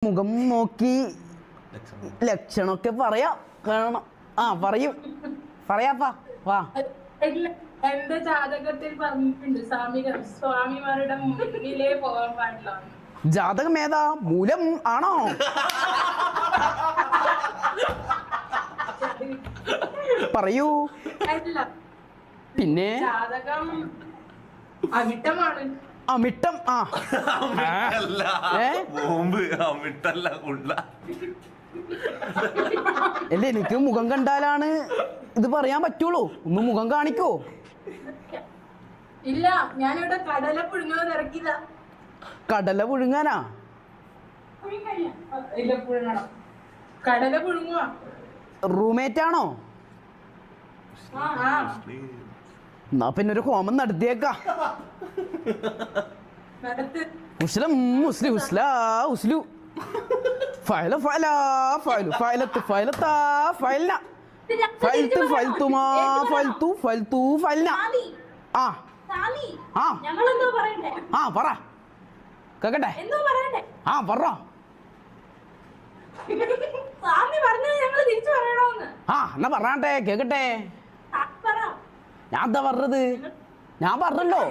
മുഖം നോക്കി ലക്ഷണമൊക്കെ പറയാം വേണം. ആ പറയൂ, പറയാപ്പാ വാ. എന്റെ ജാതകത്തിൽ പറഞ്ഞിട്ടുണ്ട് സ്വാമിമാരുടെ മുന്നിലേ പോകാൻ പാടില്ല. ജാതകം ഏതാ? മൂലം ആണോ? പറയൂ. പിന്നെ ജാതകം അമിട്ടമാണ്. അമിട്ടം. ആ അല്ല, എനിക്ക് മുഖം കണ്ടാലാണ് ഇത് പറയാൻ പറ്റുള്ളൂ. ഒന്ന് മുഖം കാണിക്കോ? ഇല്ല, ഞാനിവിടെ കടല പുഴുങ്ങുന്നത് ഇറക്കിയതാ. കടല പുഴുങ്ങാനാ? ഇല്ല, പുഴുങ്ങണം. കടല പുഴുങ്ങുക. റൂംമേറ്റ് ആണോ? എന്നാ പിന്നെ ഒരു ഹോമം നടത്തിയേക്കാ. മുസ്ലിം മുസ്ലിം ഉസ്ലാ ഉസ്ലു ഫയല ഫയല ഫയലു ഫയലത്ത് ഫയലത്താ ഫയൽന ഫയൽത്ത് ഫയൽത്തുമാ ഫയൽത്തു ഫയൽത്തു ഫയൽന. ആ ആ ആ പറ കേക്കട്ടെ. ആ പറ. ആ എന്നാ പറഞ്ഞാട്ടെ കേക്കട്ടെ. ഞാൻ എന്താ പറഞ്ഞത്? ഞാൻ പറഞ്ഞല്ലോ.